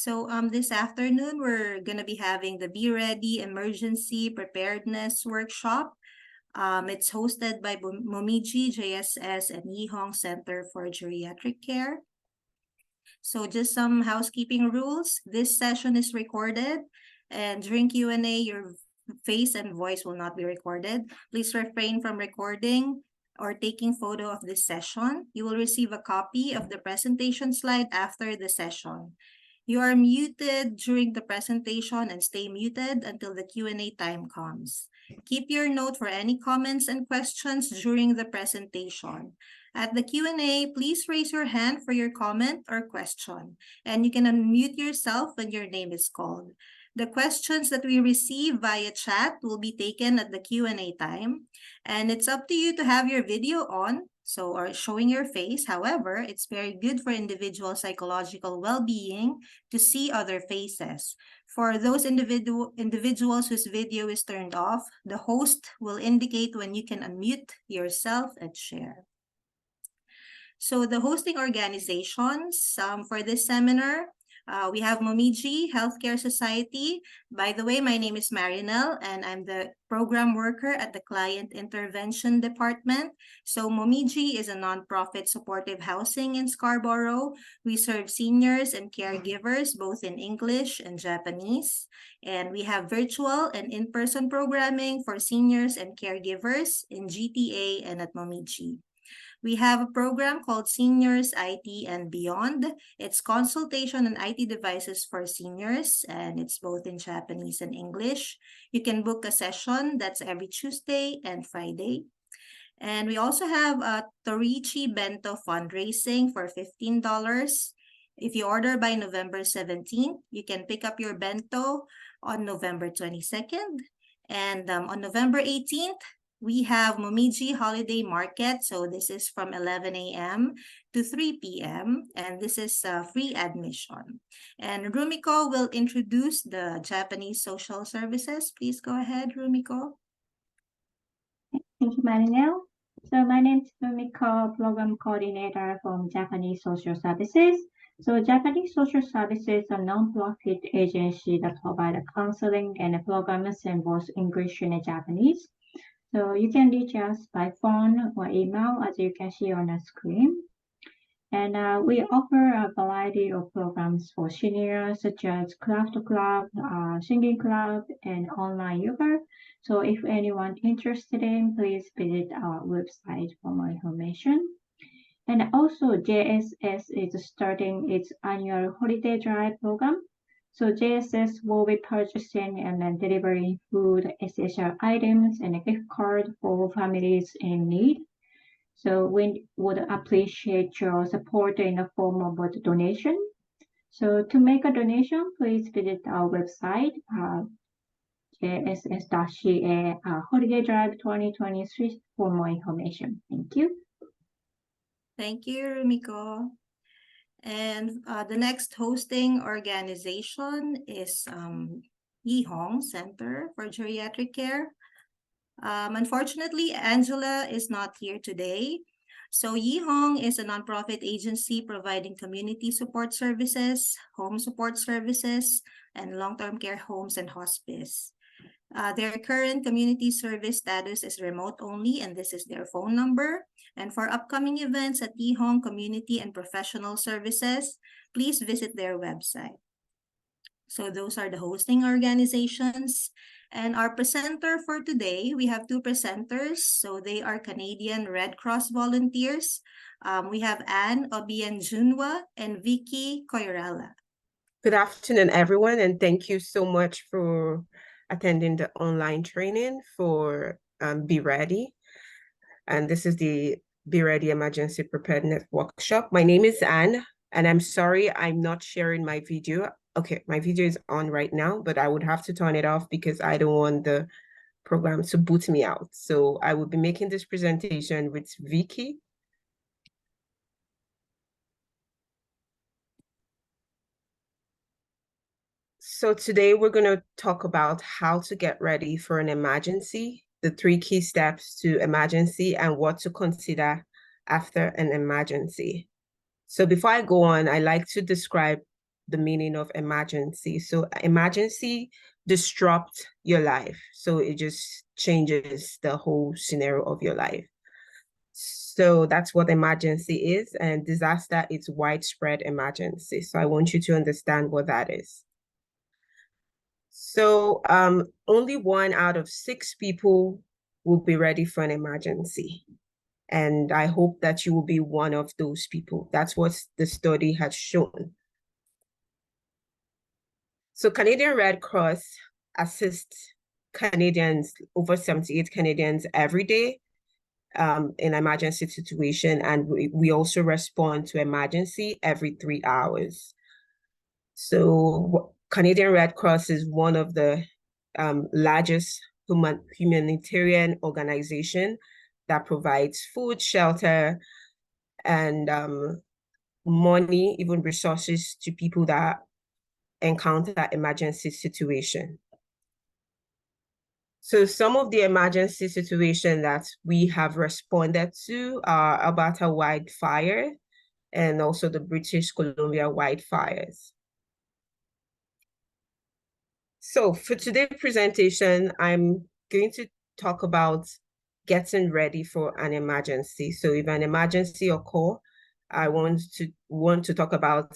So this afternoon, we're going to be having the Be Ready Emergency Preparedness Workshop. It's hosted by Momiji, JSS, and Yee Hong Centre for Geriatric Care. So just some housekeeping rules. This session is recorded, and during Q&A, your face and voice will not be recorded. Please refrain from recording or taking photo of this session. You will receive a copy of the presentation slide after the session. You are muted during the presentation and stay muted until the Q&A time comes. Keep your note for any comments and questions during the presentation. At the Q&A, please raise your hand for your comment or question, and you can unmute yourself when your name is called. The questions that we receive via chat will be taken at the Q&A time, and it's up to you to have your video on, or showing your face. However, it's very good for individual psychological well-being to see other faces. For those individuals whose video is turned off, the host will indicate when you can unmute yourself and share. So the hosting organizations for this seminar, we have Momiji Healthcare Society. By the way, my name is Marinelle, and I'm the program worker at the Client Intervention Department. So Momiji is a nonprofit supportive housing in Scarborough. We serve seniors and caregivers both in English and Japanese. And we have virtual and in-person programming for seniors and caregivers in GTA and at Momiji. We have a program called Seniors, IT, and Beyond. It's consultation on IT devices for seniors, and it's both in Japanese and English. You can book a session that's every Tuesday and Friday. And we also have a Torichi Bento fundraising for $15. If you order by November 17th, you can pick up your bento on November 22nd. And on November 18th, we have Momiji Holiday Market. So this is from 11 a.m. to 3 p.m. And this is free admission. And Rumiko will introduce the Japanese social services. Please go ahead, Rumiko. Thank you, Marinelle. So my name is Rumiko, Program Coordinator from Japanese Social Services. So Japanese Social Services is a non-profit agency that provides counseling and programs in both English and Japanese. So you can reach us by phone or email, as you can see on the screen. And we offer a variety of programs for seniors, such as craft club, singing club, and online yoga. So if anyone interested in, please visit our website for more information. And also JSS is starting its annual holiday drive program. So JSS will be purchasing and then delivering food, essential items, and a gift card for families in need. So we would appreciate your support in the form of a donation. So to make a donation, please visit our website, jss.ca Holiday Drive 2023 for more information. Thank you. Thank you, Rumiko. And the next hosting organization is Yee Hong Centre for Geriatric Care. Unfortunately, Angela is not here today. So Yee Hong is a nonprofit agency providing community support services, home support services, and long-term care homes and hospice. Their current community service status is remote only, and this is their phone number. And for upcoming events at Yee Hong Community and Professional Services, please visit their website. So those are the hosting organizations. And our presenter for today, we have two presenters. So they are Canadian Red Cross volunteers. We have Obianjunwa and Vicky Koirala. Good afternoon, everyone, and thank you so much for attending the online training for Be Ready. And this is the Be Ready Emergency Preparedness Workshop. My name is Anne, and I'm sorry I'm not sharing my video. Okay, my video is on right now, but I would have to turn it off because I don't want the program to boot me out. So I will be making this presentation with Vicky. So today we're going to talk about how to get ready for an emergency, the 3 key steps to emergency, and what to consider after an emergency. So before I go on, I like to describe the meaning of emergency. So emergency disrupts your life. So it just changes the whole scenario of your life. So that's what emergency is, and disaster is widespread emergency. So I want you to understand what that is. So only 1 out of 6 people will be ready for an emergency. And I hope that you will be one of those people. That's what the study has shown. So Canadian Red Cross assists Canadians, over 78 Canadians every day in emergency situation. And we also respond to emergency every 3 hours. So Canadian Red Cross is one of the largest humanitarian organization that provides food, shelter, and money, even resources to people that encounter emergency situation. So some of the emergency situations that we have responded to are Alberta wildfire and also the British Columbia wildfires. So for today's presentation, I'm going to talk about getting ready for an emergency. So if an emergency occurs, I want to talk about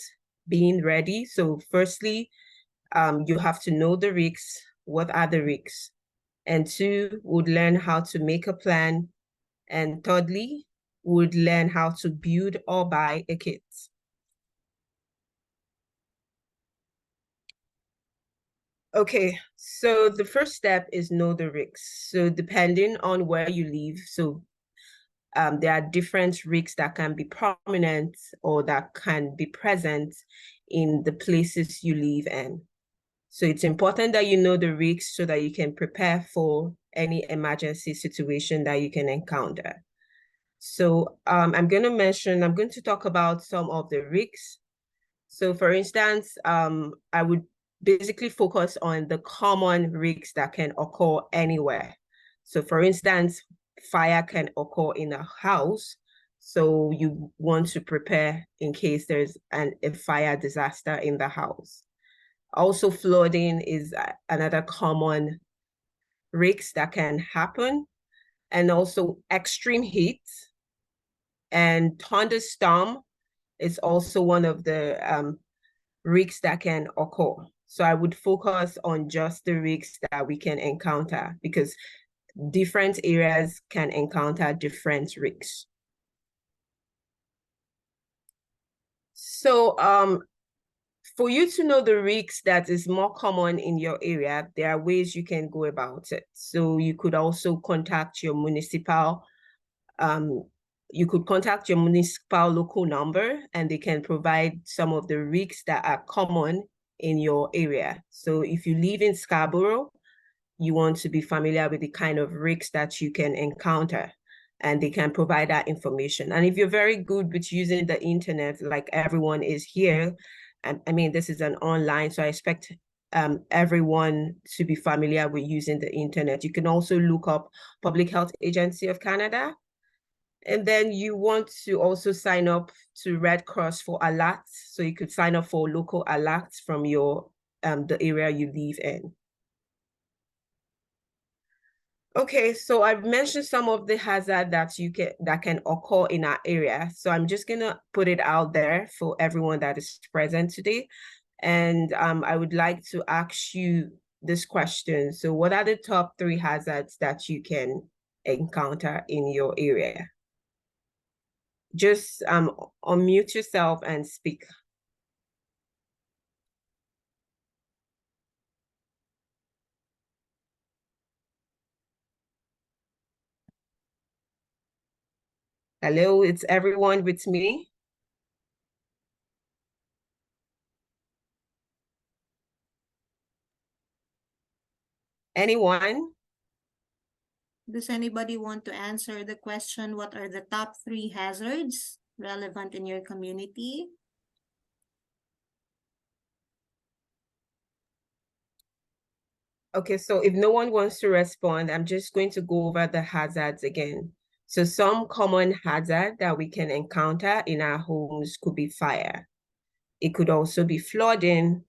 being ready. So firstly, you have to know the risks. What are the risks? And 2, would learn how to make a plan. And thirdly, would learn how to build or buy a kit. Okay, so the first step is know the risks. So depending on where you live, so there are different risks that can be prominent or that can be present in the places you live in. So it's important that you know the risks so that you can prepare for any emergency situation that you can encounter. So I'm going to talk about some of the risks. So for instance, I would basically focus on the common risks that can occur anywhere. So for instance, fire can occur in a house. So you want to prepare in case there's a fire disaster in the house. Also, flooding is another common risk that can happen. And also extreme heat and thunderstorm is also one of the risks that can occur. So I would focus on just the risks that we can encounter because different areas can encounter different risks. So for you to know the risks that is more common in your area, there are ways you can go about it. So you could also contact your municipal local number, and they can provide some of the risks that are common in your area. So if you live in Scarborough, you want to be familiar with the kind of risks that you can encounter, and they can provide that information. And if you're very good with using the internet, like everyone is here, and I mean, this is an online, so I expect everyone to be familiar with using the internet. You can also look up Public Health Agency of Canada. And then you want to also sign up to Red Cross for alerts. So you could sign up for local alerts from your the area you live in. Okay, so I've mentioned some of the hazards that can occur in our area. So I'm just gonna put it out there for everyone that is present today. And I would like to ask you this question. So what are the top 3 hazards that you can encounter in your area? Just unmute yourself and speak. Hello, it's everyone with me? Anyone? Does anybody want to answer the question, what are the top 3 hazards relevant in your community? Okay, so if no one wants to respond, I'm just going to go over the hazards again. So some common hazards that we can encounter in our homes could be fire. It could also be flooding.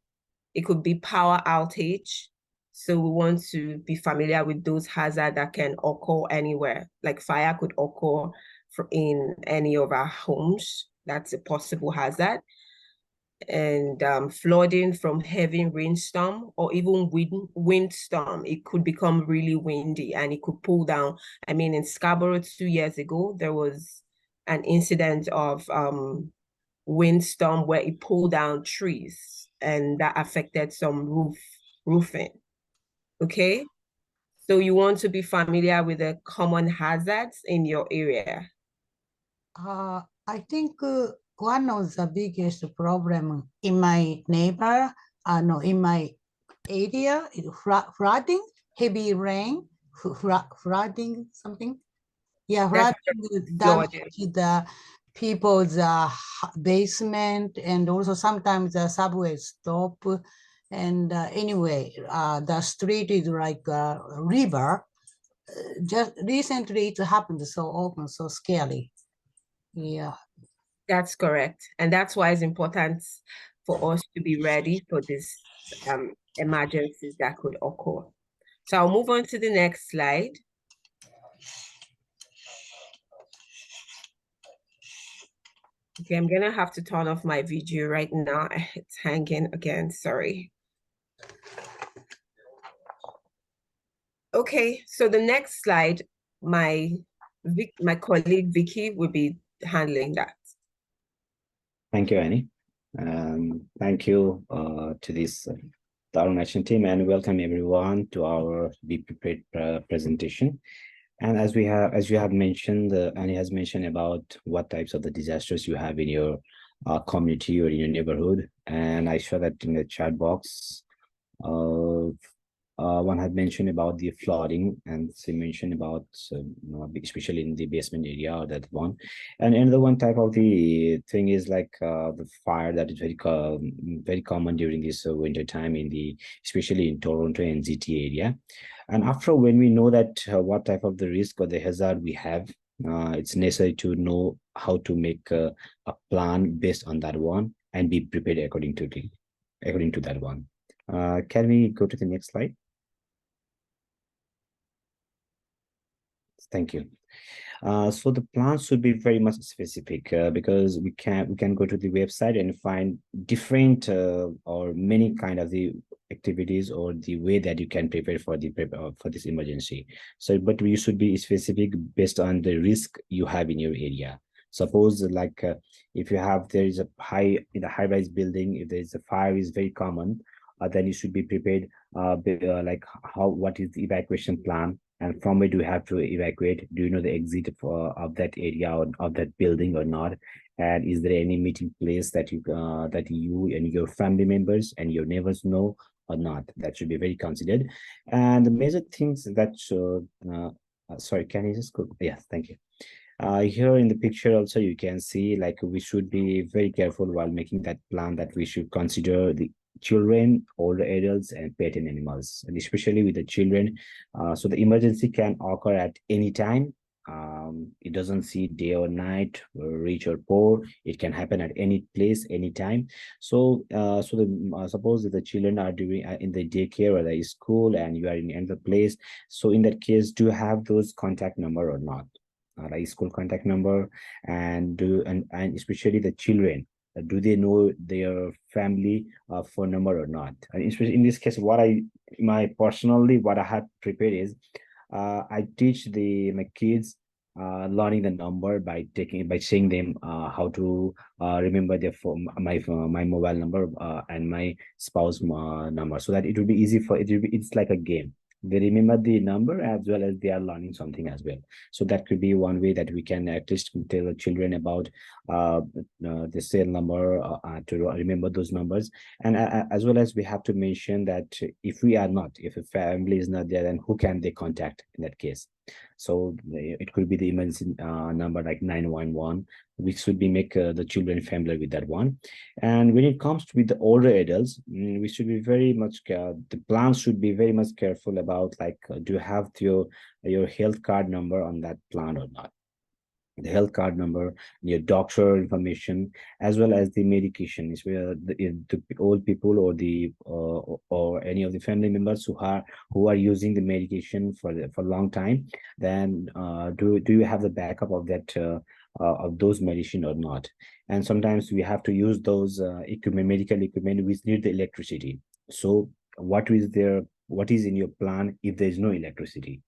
It could be power outage. So we want to be familiar with those hazards that can occur anywhere. Like fire could occur in any of our homes. That's a possible hazard. And flooding from heavy rainstorm or even windstorm. It could become really windy and it could pull down. I mean, in Scarborough 2 years ago, there was an incident of windstorm where it pulled down trees and that affected some roofing. Okay, so you want to be familiar with the common hazards in your area. I think one of the biggest problem in my neighbor, in my area is flooding, heavy rain, flooding something. Yeah, flooding damage the people's basement, and also sometimes the subway stop. And anyway, the street is like a river. Just recently it happened so often, so scary. Yeah. That's correct. And that's why it's important for us to be ready for these emergencies that could occur. So I'll move on to the next slide. Okay, I'm gonna have to turn off my video right now. It's hanging again, sorry. Okay, so the next slide, my colleague Vicky will be handling that. Thank you, Annie. Thank you to this Thorough Nation team, and welcome everyone to our Be Prepared presentation. And as you have mentioned, Annie has mentioned about what types of the disasters you have in your community or in your neighborhood, and I saw that in the chat box. One had mentioned about the flooding, and she mentioned about especially in the basement area, or that one. And another one type of the thing is like the fire that is very common during this winter time especially in Toronto and GTA area. And after, when we know that what type of the risk or the hazard we have, it's necessary to know how to make a plan based on that one and be prepared according to that one. Can we go to the next slide? Thank you. So the plan should be very much specific because we can go to the website and find different or many kind of the activities or the way that you can prepare for this emergency. So, but you should be specific based on the risk you have in your area. Suppose like if there is a high-rise building, if there is a fire is very common, then you should be prepared like what is the evacuation plan, and from where do you have to evacuate? Do you know the exit of that area or of that building or not? And is there any meeting place that you and your family members and your neighbors know or not? That should be very considered. And the major things that sorry, can you just go? Yes, thank you. Here in the picture also you can see like we should be very careful while making that plan, that we should consider the children, older adults, and pet and animals, and especially with the children. So the emergency can occur at any time. It doesn't see day or night, or rich or poor. It can happen at any place, anytime. So, suppose that the children are doing in the daycare or the school, and you are in another place. So, in that case, do you have those contact number or not? Like school contact number, and especially the children. Do they know their family phone number or not? And especially in this case, what I had prepared is I teach my kids learning the number by saying them how to remember their phone, my mobile number and my spouse number, so that it will be easy for it's like a game. They remember the number as well as they are learning something as well. So that could be one way that we can at least tell the children about the cell number to remember those numbers. And as well as we have to mention that if a family is not there, then who can they contact in that case? So it could be the emergency number like 911. We should be make the children familiar with that one. And when it comes to the older adults, we should be very much the plan should be very much careful about like do you have your health card number on that plan or not? the health card number, your doctor information, as well as the medication. Is where the old people or the or any of the family members who are using the medication for a long time, then do you have the backup of that of those medicine or not? And sometimes we have to use those medical equipment which need the electricity. So what is in your plan if there is no electricity?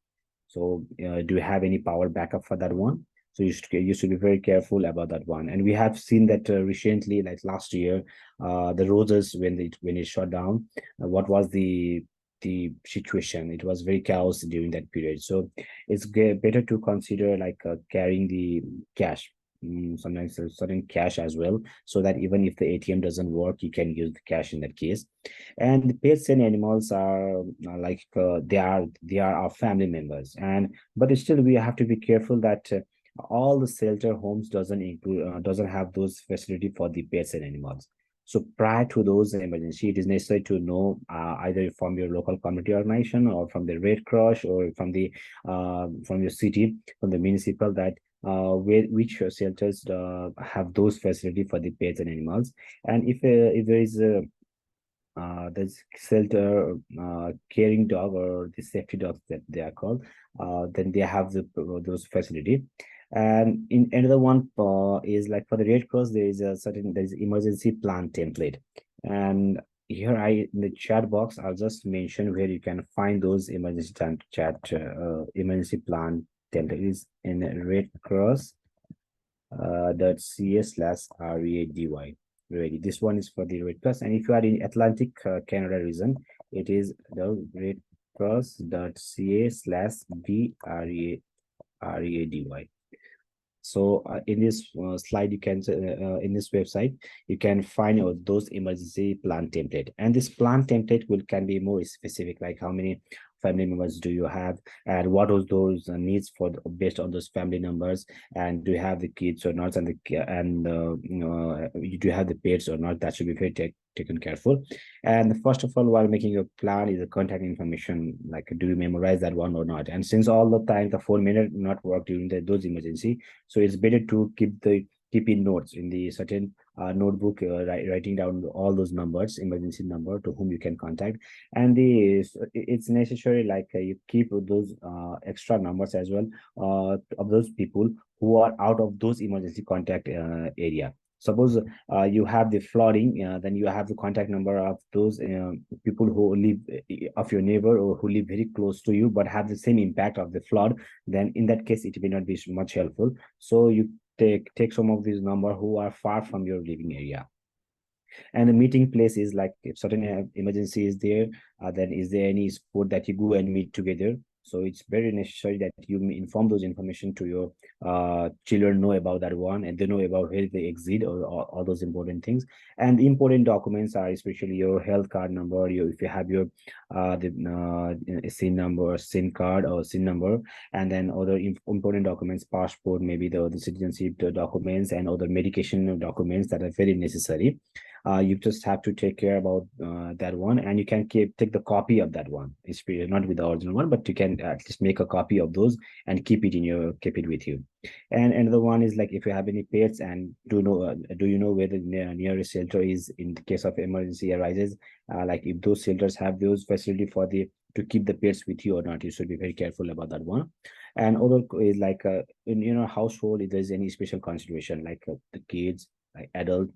So do you have any power backup for that one? So you should be very careful about that one. And we have seen that recently, like last year, the roses when it shut down, what was the situation? It was very chaos during that period. So it's better to consider like carrying the cash. Sometimes there's certain cash as well, so that even if the ATM doesn't work, you can use the cash in that case. And the pets and animals are like they are our family members, but still we have to be careful that all the shelter homes doesn't have those facility for the pets and animals. So prior to those emergency, it is necessary to know either from your local community organization or from the Red Cross or from your city, from the municipal, that which shelters have those facility for the pets and animals. And if there is a there's shelter caring dog or the safety dogs that they are called, then they have those facility. And in another one is like for the Red Cross, there's emergency plan template. And here in the chat box, I'll just mention where you can find those emergency emergency plan template is in Red Cross .ca/READY. Ready. This one is for the Red Cross, and if you are in Atlantic Canada region, it is the redcross.ca/BREADY. So in this slide, you can in this website you can find those emergency plan template, and this plan template can be more specific, like how many family members do you have, and what are those needs for based on those family numbers, and do you have the kids or not, and do you have the pets or not. That should be very taken careful. And first of all, while making a plan, is the contact information, like do you memorize that one or not? And since all the time the phone may not work during those emergency, so it's better to keep in notes in the certain notebook, writing down all those numbers, emergency number to whom you can contact. And it's necessary like you keep those extra numbers as well of those people who are out of those emergency contact area. Suppose you have the flooding, then you have the contact number of those people who live of your neighbor or who live very close to you but have the same impact of the flood. Then in that case, it may not be much helpful. So you take some of these number who are far from your living area. And the meeting place is like if certain emergency is there, then is there any spot that you go and meet together? So it's very necessary that you inform those information to your children, know about that one, and they know about where they exit or all those important things. And the important documents are especially your health card number, if you have your SIN number, SIN card or SIN number, and then other important documents, passport, maybe the citizenship documents, and other medication documents that are very necessary. You just have to take care about that one, and you can take the copy of that one. It's not with the original one, but you can at least make a copy of those and keep it with you. And another one is like if you have any pets, and do you know where the nearest shelter is in the case of emergency arises? Like if those shelters have those facility to keep the pets with you or not, you should be very careful about that one. And other is like in your household, if there's any special consideration, like the kids, like adult,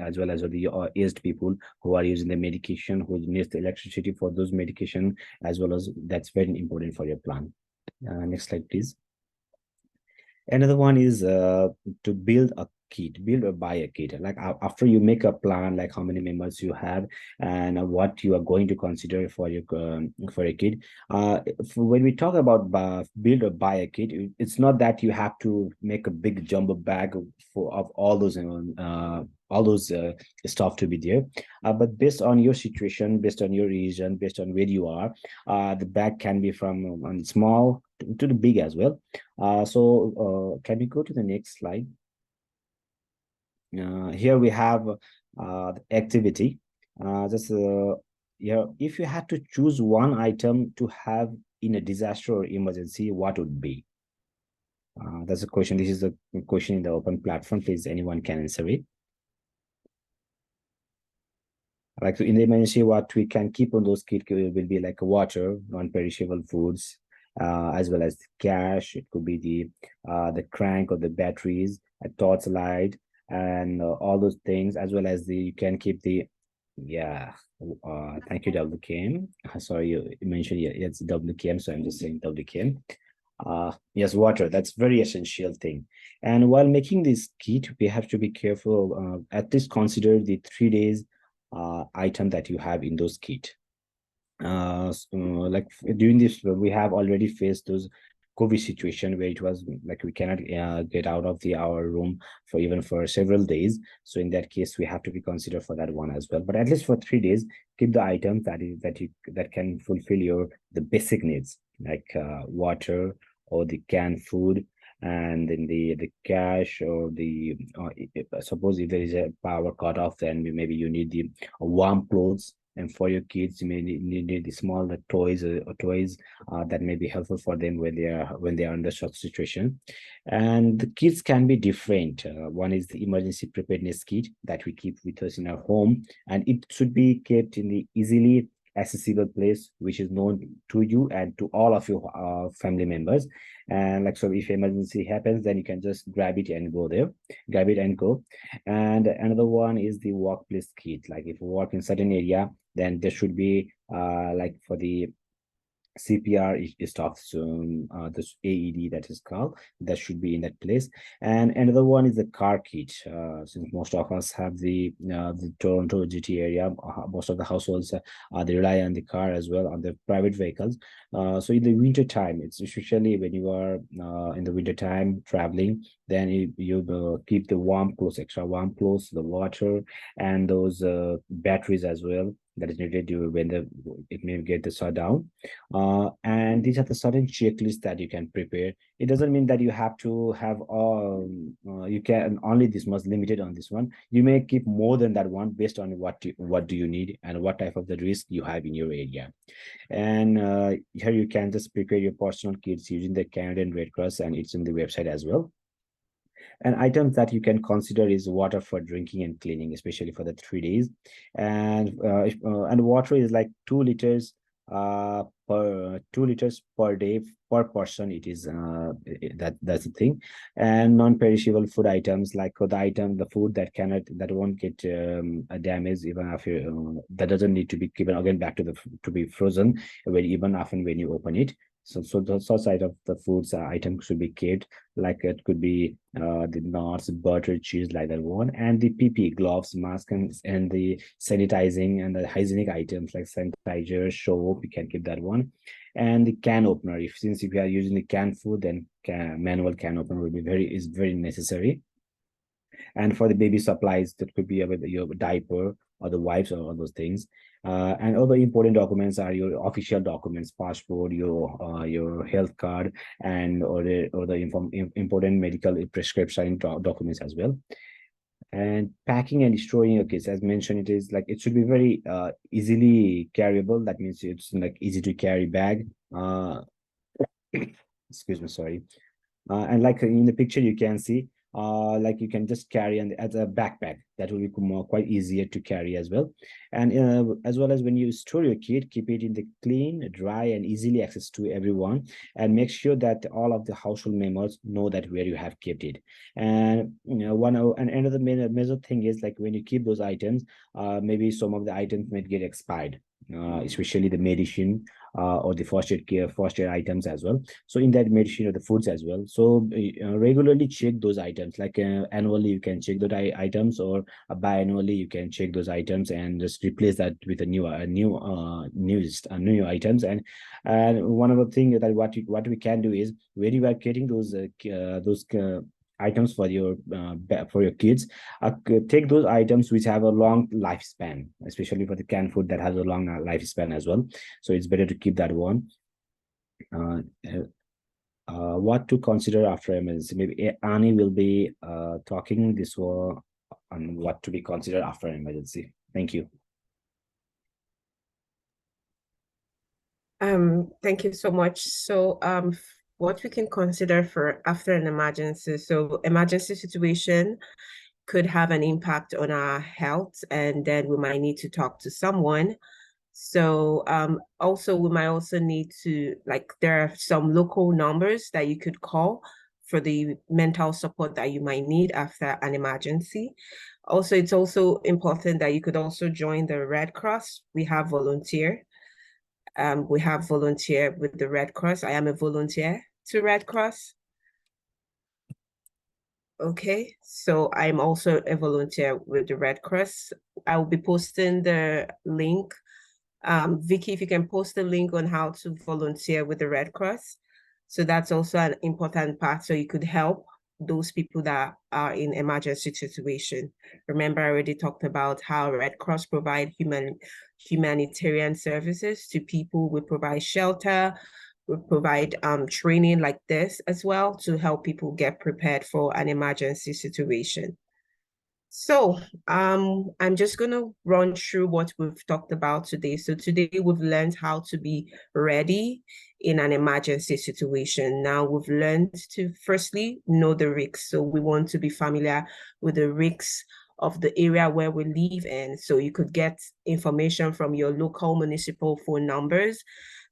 as well as the aged people who are using the medication, who needs the electricity for those medication, as well as that's very important for your plan. Next slide, please. Another one is to build or buy a kit. Like after you make a plan, like how many members you have and what you are going to consider for a kit. When we talk about build or buy a kit, it's not that you have to make a big jumbo bag of all those stuff to be there, but based on your situation, based on your region, based on where you are, the bag can be from small to the big as well. So can we go to the next slide? Here we have the activity. If you had to choose one item to have in a disaster or emergency, what would be? That's a question. This is a question in the open platform. Please, anyone can answer it. Like in the emergency, what we can keep on those kits will be like water, non-perishable foods, as well as cash. It could be the crank or the batteries, a torch light, and all those things, as well as you can keep the thank you, WKM. Sorry, you mentioned it's WKM, so I'm just saying WKM. Yes, water, that's very essential thing. And while making this kit, we have to be careful, at least consider the 3 days item that you have in those kit. Like during this, we have already faced those COVID situation where it was like we cannot get out of our room for several days. So in that case, we have to be considered for that one as well. But at least for 3 days, keep the items that can fulfill the basic needs, like water or the canned food, and then the cash, or suppose if there is a power cut off, then maybe you need the warm clothes. And for your kids, you may need the small toys that may be helpful for them when they are under such situation. And the kits can be different. One is the emergency preparedness kit that we keep with us in our home, and it should be kept in the easily accessible place which is known to you and to all of your family members. And like, so if emergency happens, then you can just grab it and go. And another one is the workplace kit. Like if you work in certain area, then there should be like for the CPR stuff, so this AED that is called, that should be in that place. And another one is the car kit. Since most of us have the Toronto GT area, most of the households they rely on the car as well, on the private vehicles. So in the winter time, it's especially when you are in the winter time traveling, then you keep the warm clothes, extra warm clothes, the water, and those batteries as well that is needed when it may get the shutdown. And these are the certain checklists that you can prepare. It doesn't mean that you have to have all, you can only this much limited on this one. You may keep more than that one based on what do you need and what type of the risk you have in your area. And here you can just prepare your personal kits using the Canadian Red Cross, and it's in the website as well. And items that you can consider is water for drinking and cleaning, especially for the 3 days. And water is like 2 liters per day per person. It is that's the thing. And non-perishable food items, like the food that won't get damaged even after that doesn't need to be given again back to be frozen even often when you open it. So the side of the foods items should be kept, like it could be the nuts, butter, cheese, like that one, and the PPE, gloves, mask, and the sanitizing and the hygienic items like sanitizer, soap, you can keep that one. And the can opener, since if you are using the canned food, then manual can opener will be very necessary. And for the baby supplies, that could be your diaper or the wipes or all those things. And other important documents are your official documents, passport, your health card, and or the important medical prescription documents as well. And packing and storing your kits, as mentioned, it should be very easily carryable. That means it's like easy to carry bag. Excuse me, sorry. And like in the picture you can see, like you can just carry as a backpack. That will be quite easier to carry as well. And as well as when you store your kit, keep it in the clean, dry, and easily access to everyone, and make sure that all of the household members know that where you have kept it. And another major thing is, like when you keep those items, maybe some of the items might get expired, especially the medicine or the first aid items as well. So in that medicine or the foods as well. So regularly check those items, like annually you can check those items, or biannually you can check those items and just replace that with a new items. And one of the things that what we can do is, when you are getting those items for your kids, take those items which have a long lifespan, especially for the canned food that has a long lifespan as well. So it's better to keep that one. What to consider after emergency? Maybe Annie will be talking this one on what to be considered after emergency. Thank you. Thank you so much. So what we can consider for after an emergency. So emergency situation could have an impact on our health, and then we might need to talk to someone. So also we might also need to, like, there are some local numbers that you could call for the mental support that you might need after an emergency. Also, it's also important that you could also join the Red Cross. We have volunteer with the Red Cross. I am a volunteer to Red Cross. Okay, so I'm also a volunteer with the Red Cross. I will be posting the link. Vicky, if you can post the link on how to volunteer with the Red Cross. So that's also an important part. So you could help those people that are in emergency situation. Remember, I already talked about how Red Cross provide humanitarian services to people. We provide shelter, we provide training like this as well to help people get prepared for an emergency situation. So I'm just going to run through what we've talked about today. So today we've learned how to be ready in an emergency situation. Now we've learned to firstly know the risks. So we want to be familiar with the risks of the area where we live in. So you could get information from your local municipal phone numbers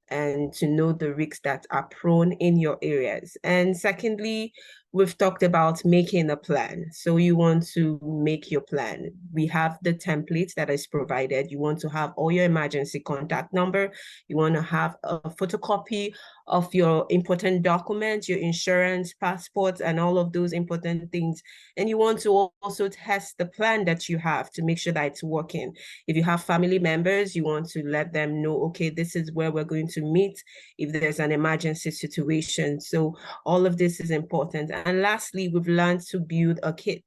and to know the risks that are prone in your areas. And secondly, we've talked about making a plan. So you want to make your plan. We have the template that is provided. You want to have all your emergency contact number. You want to have a photocopy of your important documents, your insurance, passports, and all of those important things. And you want to also test the plan that you have to make sure that it's working. If you have family members, you want to let them know, okay, this is where we're going to meet if there's an emergency situation. So all of this is important. And lastly, we've learned to build a kit.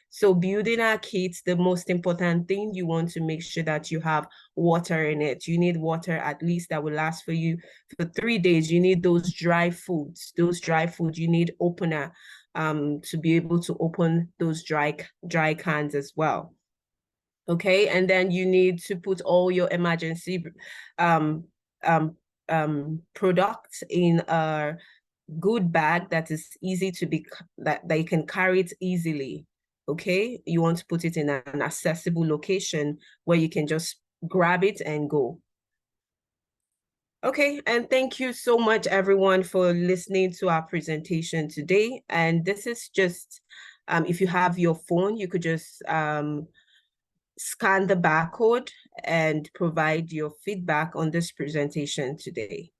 So building our kits, the most important thing, you want to make sure that you have water in it. You need water at least that will last for you for 3 days. You need those dry foods. You need opener to be able to open those dry cans as well. Okay, and then you need to put all your emergency products in a good bag that is easy to be, that you can carry it easily. Okay, you want to put it in an accessible location where you can just grab it and go. Okay, and thank you so much everyone for listening to our presentation today. And this is just, if you have your phone, you could just scan the barcode and provide your feedback on this presentation today.